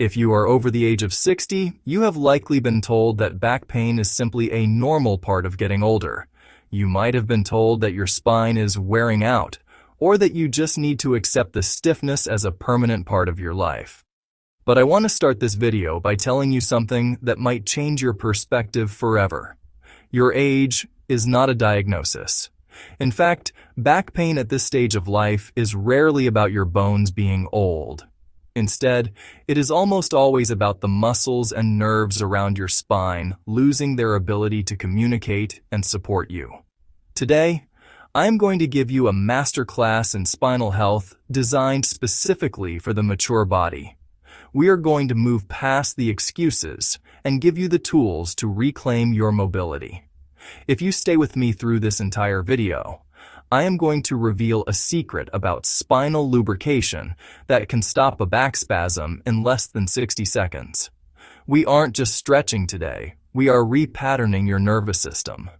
If you are over the age of 60, you have likely been told that back pain is simply a normal part of getting older. You might have been told that your spine is wearing out, or that you just need to accept the stiffness as a permanent part of your life. But I want to start this video by telling you something that might change your perspective forever. Your age is not a diagnosis. In fact, back pain at this stage of life is rarely about your bones being old. Instead, it is almost always about the muscles and nerves around your spine losing their ability to communicate and support you. Today, I am going to give you a masterclass in spinal health designed specifically for the mature body. We are going to move past the excuses and give you the tools to reclaim your mobility. If you stay with me through this entire video, I am going to reveal a secret about spinal lubrication that can stop a back spasm in less than 60 seconds. We aren't just stretching today, we are repatterning your nervous system.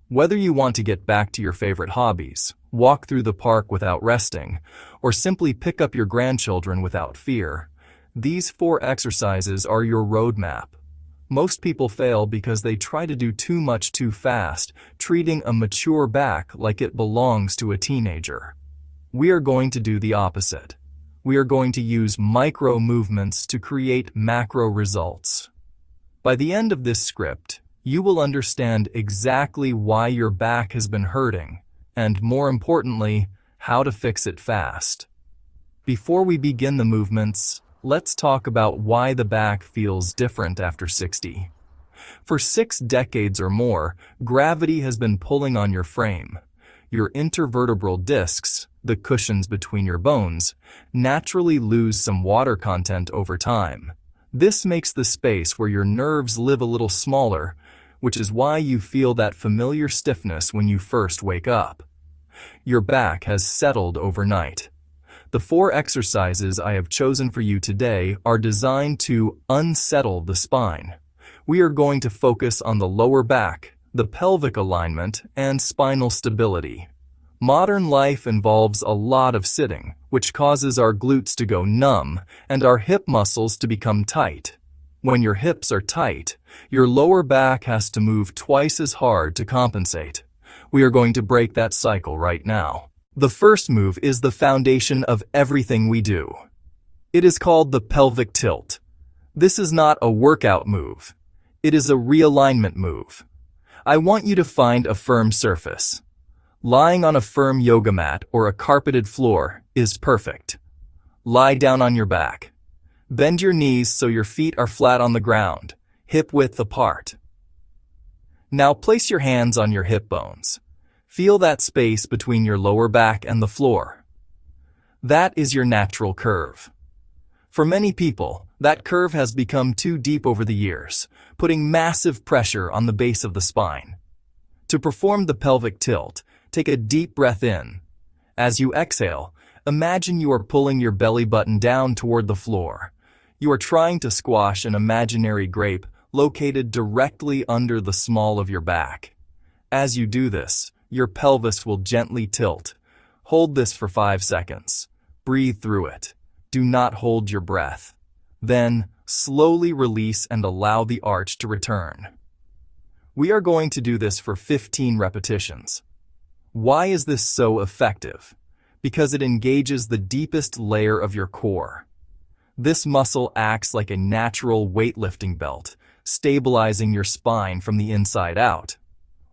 Whether you want to get back to your favorite hobbies, walk through the park without resting, or simply pick up your grandchildren without fear, these 4 exercises are your roadmap. Most people fail because they try to do too much too fast, treating a mature back like it belongs to a teenager. We are going to do the opposite. We are going to use micro movements to create macro results. By the end of this script, you will understand exactly why your back has been hurting, and more importantly, how to fix it fast. Before we begin the movements, let's talk about why the back feels different after 60. For 6 decades or more, gravity has been pulling on your frame. Your intervertebral discs, the cushions between your bones, naturally lose some water content over time. This makes the space where your nerves live a little smaller, which is why you feel that familiar stiffness when you first wake up. Your back has settled overnight. The 4 exercises I have chosen for you today are designed to unsettle the spine. We are going to focus on the lower back, the pelvic alignment, and spinal stability. Modern life involves a lot of sitting, which causes our glutes to go numb and our hip muscles to become tight. When your hips are tight, your lower back has to move twice as hard to compensate. We are going to break that cycle right now. The first move is the foundation of everything we do. It is called the pelvic tilt. This is not a workout move. It is a realignment move. I want you to find a firm surface. Lying on a firm yoga mat or a carpeted floor is perfect. Lie down on your back. Bend your knees so your feet are flat on the ground, hip width apart. Now place your hands on your hip bones. Feel that space between your lower back and the floor. That is your natural curve. For many people, that curve has become too deep over the years, putting massive pressure on the base of the spine. To perform the pelvic tilt, take a deep breath in. As you exhale, imagine you are pulling your belly button down toward the floor. You are trying to squash an imaginary grape located directly under the small of your back. As you do this, your pelvis will gently tilt. Hold this for 5 seconds. Breathe through it. Do not hold your breath. Then, slowly release and allow the arch to return. We are going to do this for 15 repetitions. Why is this so effective? Because it engages the deepest layer of your core. This muscle acts like a natural weightlifting belt, stabilizing your spine from the inside out.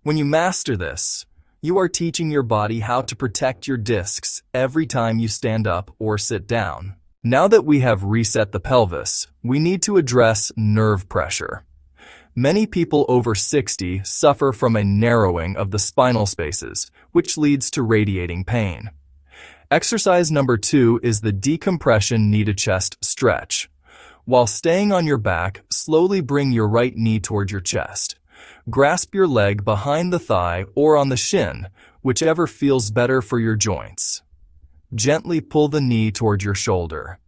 When you master this, you are teaching your body how to protect your discs every time you stand up or sit down. Now that we have reset the pelvis, we need to address nerve pressure. Many people over 60 suffer from a narrowing of the spinal spaces, which leads to radiating pain. Exercise number 2 is the decompression knee-to-chest stretch. While staying on your back, slowly bring your right knee toward your chest. Grasp your leg behind the thigh or on the shin, whichever feels better for your joints. Gently pull the knee toward your shoulder.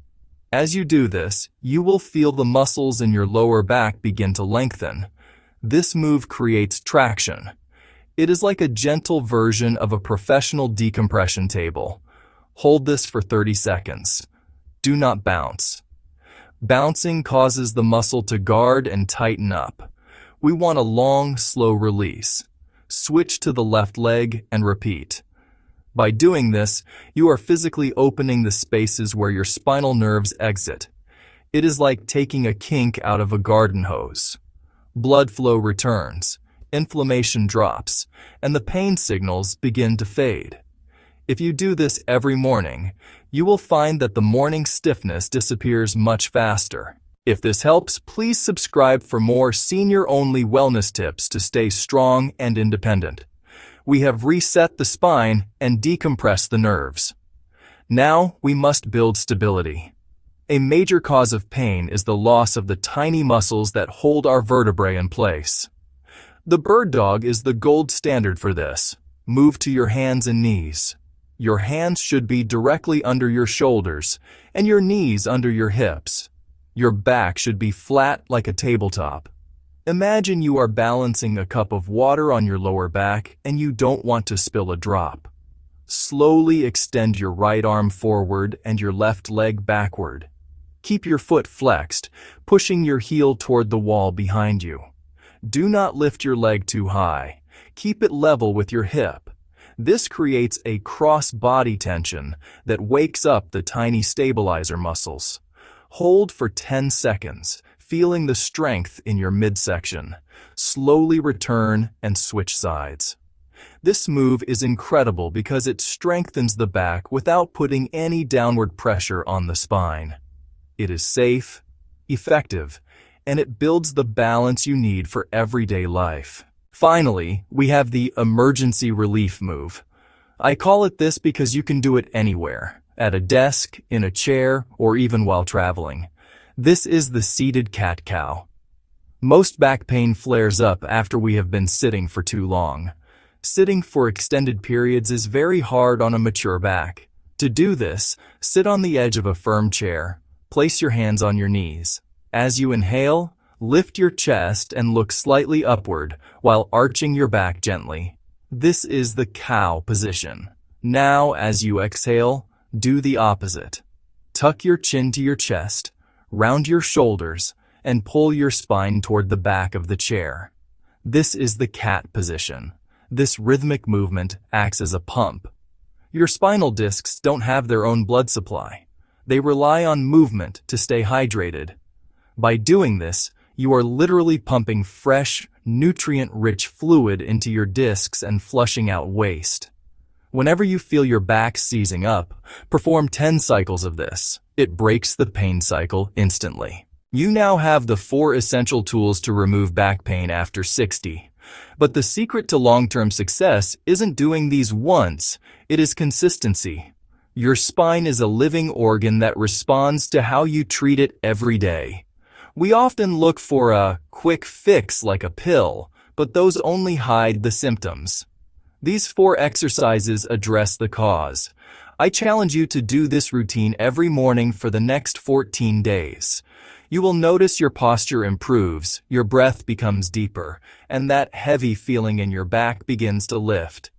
As you do this, you will feel the muscles in your lower back begin to lengthen. This move creates traction. It is like a gentle version of a professional decompression table. Hold this for 30 seconds. Do not bounce. Bouncing causes the muscle to guard and tighten up. We want a long, slow release. Switch to the left leg and repeat. By doing this, you are physically opening the spaces where your spinal nerves exit. It is like taking a kink out of a garden hose. Blood flow returns, inflammation drops, and the pain signals begin to fade. If you do this every morning, you will find that the morning stiffness disappears much faster. If this helps, please subscribe for more senior-only wellness tips to stay strong and independent. We have reset the spine and decompressed the nerves. Now we must build stability. A major cause of pain is the loss of the tiny muscles that hold our vertebrae in place. The bird dog is the gold standard for this. Move to your hands and knees. Your hands should be directly under your shoulders and your knees under your hips. Your back should be flat like a tabletop. Imagine you are balancing a cup of water on your lower back and you don't want to spill a drop. Slowly extend your right arm forward and your left leg backward. Keep your foot flexed, pushing your heel toward the wall behind you. Do not lift your leg too high. Keep it level with your hip. This creates a cross-body tension that wakes up the tiny stabilizer muscles. Hold for 10 seconds, feeling the strength in your midsection. Slowly return and switch sides. This move is incredible because it strengthens the back without putting any downward pressure on the spine. It is safe, effective, and it builds the balance you need for everyday life. Finally, we have the emergency relief move. I call it this because you can do it anywhere, at a desk, in a chair, or even while traveling. This is the seated cat-cow. Most back pain flares up after we have been sitting for too long. Sitting for extended periods is very hard on a mature back. To do this, sit on the edge of a firm chair. Place your hands on your knees. As you inhale, lift your chest and look slightly upward while arching your back gently. This is the cow position. Now, as you exhale, do the opposite. Tuck your chin to your chest, round your shoulders, and pull your spine toward the back of the chair. This is the cat position. This rhythmic movement acts as a pump. Your spinal discs don't have their own blood supply. They rely on movement to stay hydrated. By doing this, you are literally pumping fresh, nutrient-rich fluid into your discs and flushing out waste. Whenever you feel your back seizing up, perform 10 cycles of this. It breaks the pain cycle instantly. You now have the 4 essential tools to remove back pain after 60. But the secret to long-term success isn't doing these once, it is consistency. Your spine is a living organ that responds to how you treat it every day. We often look for a quick fix like a pill, but those only hide the symptoms. These 4 exercises address the cause. I challenge you to do this routine every morning for the next 14 days. You will notice your posture improves, your breath becomes deeper, and that heavy feeling in your back begins to lift.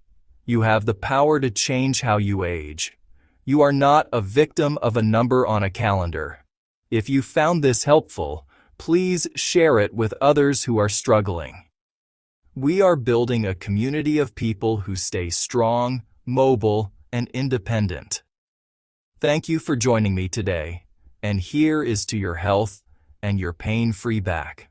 You have the power to change how you age. You are not a victim of a number on a calendar. If you found this helpful, please share it with others who are struggling. We are building a community of people who stay strong, mobile, and independent. Thank you for joining me today, and here is to your health and your pain-free back.